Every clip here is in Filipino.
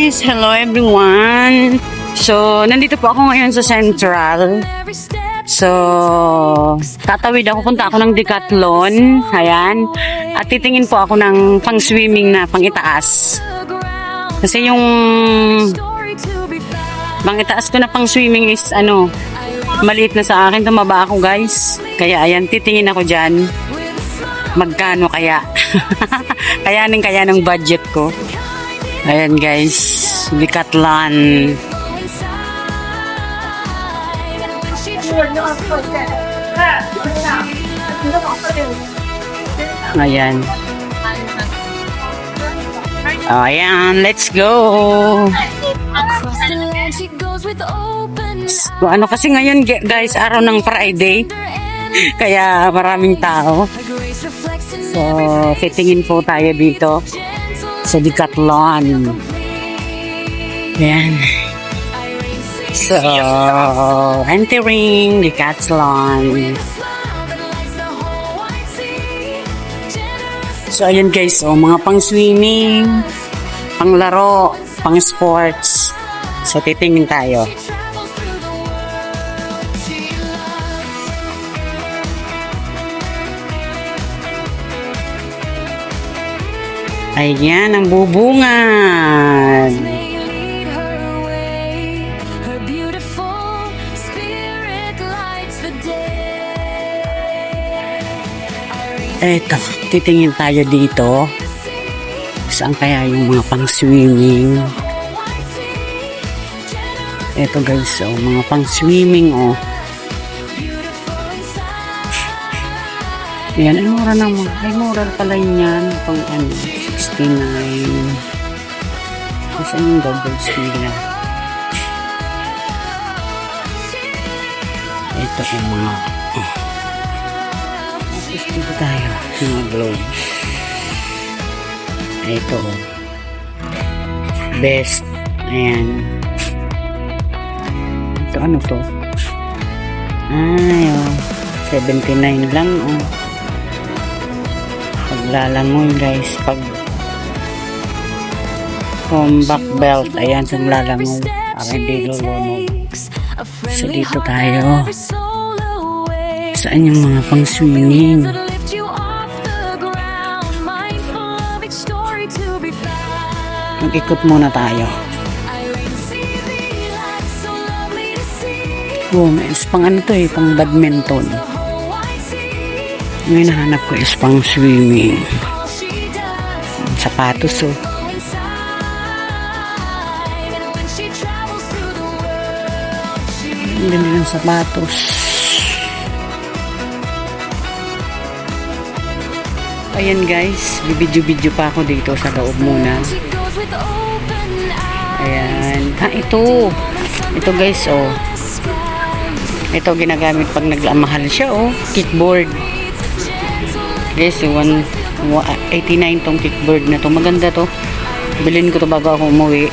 guys! Hello everyone! So, nandito po ako ngayon sa Central. So, tatawid ako, punta ako ng Decathlon. Ayan. At titingin po ako ng pang-swimming na pang-itaas. Kasi yung pang-itaas ko na pang-swimming is maliit na sa akin. Tumaba ako guys. Kaya ayan, titingin ako dyan. Magkano kaya? Kaya ng budget ko. Ayan guys, Decathlon. Ayan. Ayan, let's go. So, kasi ngayon guys, araw ng Friday. Kaya maraming tao. So, titingin po tayo dito sa Decathlon. Ayan. So, entering Decathlon. So, ayan guys, mga pang-swimming, pang-laro, pang-sports. So, titingin tayo. Ayan, ang bubungan. Eto, titingin tayo dito. Saan kaya yung mga pang-swimming? Eto guys, mga pang-swimming, Ayan, ay mura naman. Ay mura pala yan. Pang 69. Kasi yung goggles nila. Ito yung mga tapos dito tayo. Mga gloves. Ito best. Ayan. Ito ano to? Ay 79 lang Paglalangoy guys, pag combat belt, ayan sa lalangoy para hindi lulunod. So dito tayo. Saan yung mga pang swimming? Mag-ikot muna tayo. May pang pang badminton. Ngayon nahanap ko is pang swimming. Sapatos Ang ganda ng sapatos. Ayan guys, bibidyo-bidyo pa ako dito sa loob muna. Ayan. Ito guys Ito ginagamit pag naglamahal siya kickboard. Guys, 189 tong kickboard na to. Maganda to. Bilhin ko to bago ako umuwi.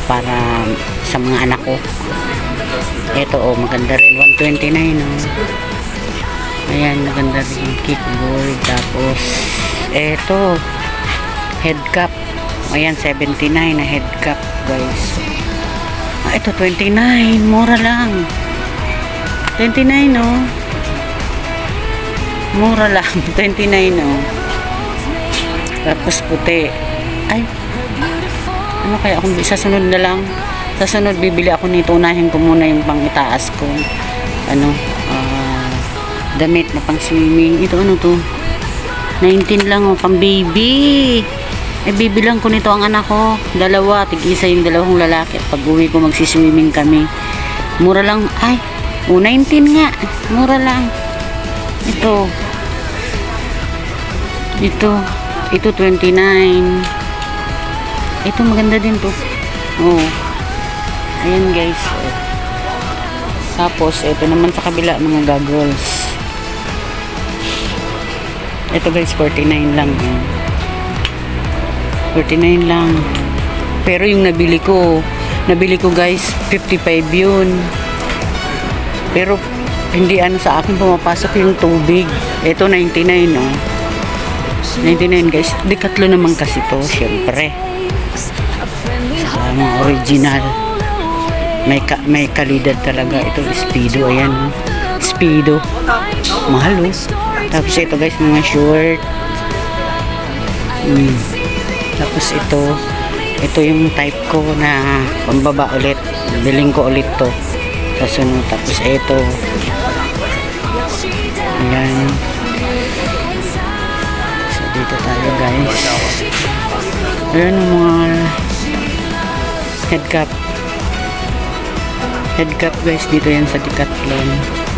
Para sa mga anak ko. Ito maganda rin. 129 Ayan, maganda rin yung kickboard. Tapos, ito head cap. Ayan, 79 na head cap guys. Ito 29. Mura lang. 29 Mura lang. 29 Tapos puti. Ay. Ano kaya kung sasunod na lang? Sasunod bibili ako nito. Unahin ko muna yung pang itaas ko. Damit na pang swimming. Ito to? 19 lang pang baby. Bibilang ko nito ang anak ko. Dalawa. Tig-isa yung dalawang lalaki. Pag uwi ko magsiswimming kami. Mura lang. Ay. 19 nga. Mura lang. Ito 29. Ito maganda din to. Ayan guys. Tapos ito naman sa kabila mga goggles. Ito guys 49 lang. 49 lang. Pero yung nabili ko guys 55 yun. Pero hindi sa akin pumapasok yung tubig. Ito 99 99 guys. Decathlon naman kasi to, syempre. Mga original. May kalidad talaga. Ito, Speedo. Ayan. Speedo. Mahal, oh. Tapos ito, guys, mga short. Tapos ito yung type ko na pambaba ulit. Biling ko ulit to sa sunod. Tapos ito. Ayan. So, dito tayo, guys. Ayan yung mga head cap. Head cap, guys, dito yan sa Decathlon.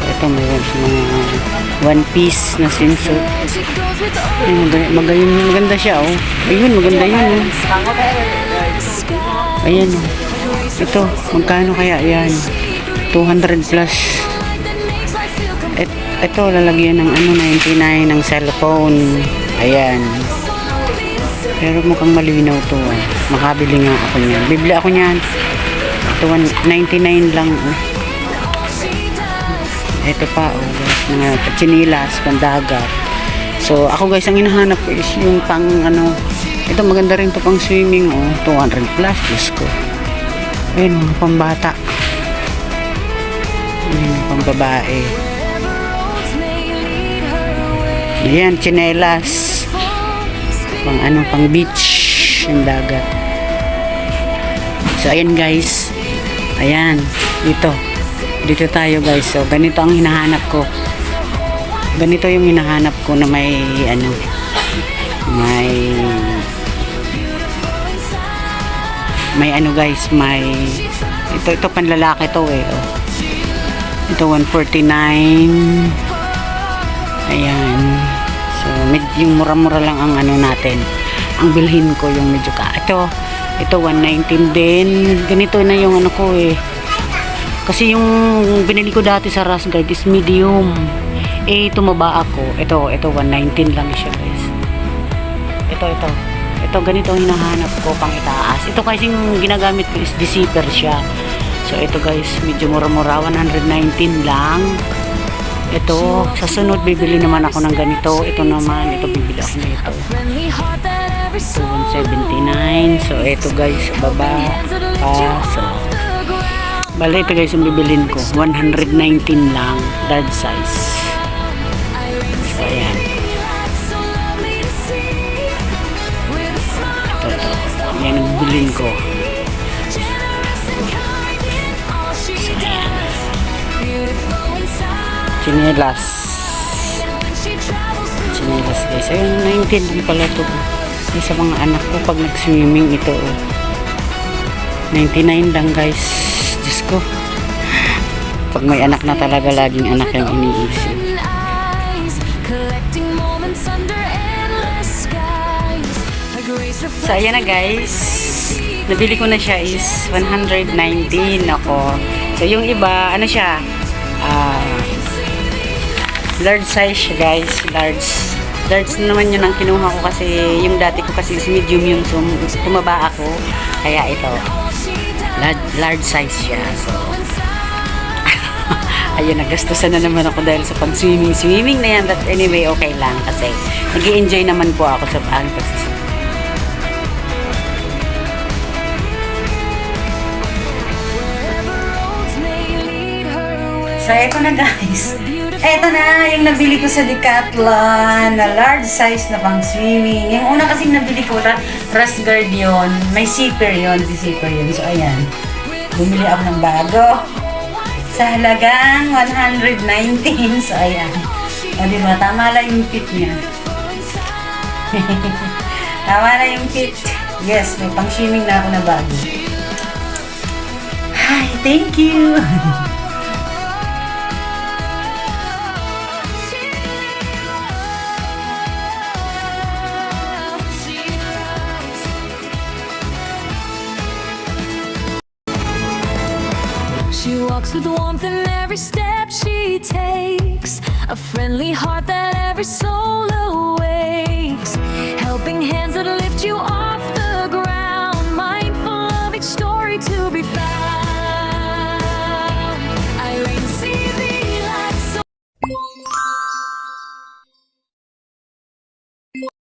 Ito mayroon mga one piece na swimsuit. Maganda siya, oh. Ayun, maganda yun, oh. Ayan, oh. Ito, magkano kaya yan? 200 plus. Ito, lalagyan ng 99 ng cellphone. Ayan. Pero mukhang malinaw to, oh. Makabili nga ako niyan. Bibili ako niyan. Ito, 99 lang, oh. Ito pa, oh, guys, mga chinilas, pandagat. So, ako, guys, ang hinahanap ko is yung pang, ito maganda rin to pang swimming, oh, 200 plus, Diyos ko. Ayun, mga pambata. Ayun, pang babae. Ayan, chinelas. Pang beach, yung dagat. So, ayan, guys. Ayan, dito tayo, guys. So, ganito ang hinahanap ko. Ganito yung hinahanap ko na may guys, ito panlalaki to, eh, oh. Ito 149. Ayan. So, yung mura-mura lang ang natin. Ang bilhin ko yung medyo ito 119 din. Ganito na yung ko, eh. Kasi yung binili ko dati sa Rasgard is medium. Tumaba ako. Ito 119 lang siya, guys. Ito ganito ang hinahanap ko pang itaas. Ito kasi yung ginagamit ko is deceiver siya. So ito, guys, medyo mura-mura, 119 lang. Ito, sa sunod bibili naman ako ng ganito. Ito naman, bibili ako nito. Ito 179. So ito, guys, baba. So bali, ito, guys, yung bibilin ko 119 lang, large size. So ayan, ito yan ang bibilin ko. So ayan, chinelas, guys. Ayun, 19 din pala ito. Sa mga anak ko pag nag-swimming, ito, 99 lang, guys. Diyos ko, pag may anak na talaga, laging anak yung iniisip. So ayan na, guys, nabili ko na siya is 119 ako. So yung iba, siya, large size siya, guys. Large naman yun ang kinuha ko kasi yung dati ko kasi is medium yun, so tumaba ako, kaya ito large size siya. So ayun, nagastusan na naman ako dahil sa pag-swimming na yan. But anyway, okay lang kasi nag-i-enjoy naman po ako sa pagsiswimming. So eto na, guys, eto na yung nabili ko sa Decathlon na large size na pang swimming. Yung una kasing nabili ko, Rasgard yun. May zipper yun. So ayan, bumili ako ng bago sa halagang 119. So ayan, o diba, tama lang yung fit niya. Tama lang yung fit. Yes, may pang swimming na ako na bago. Hi, thank you. She walks with warmth in every step she takes, a friendly heart that every soul awakes, helping hands that lift you off the ground, mindful of each story to be found.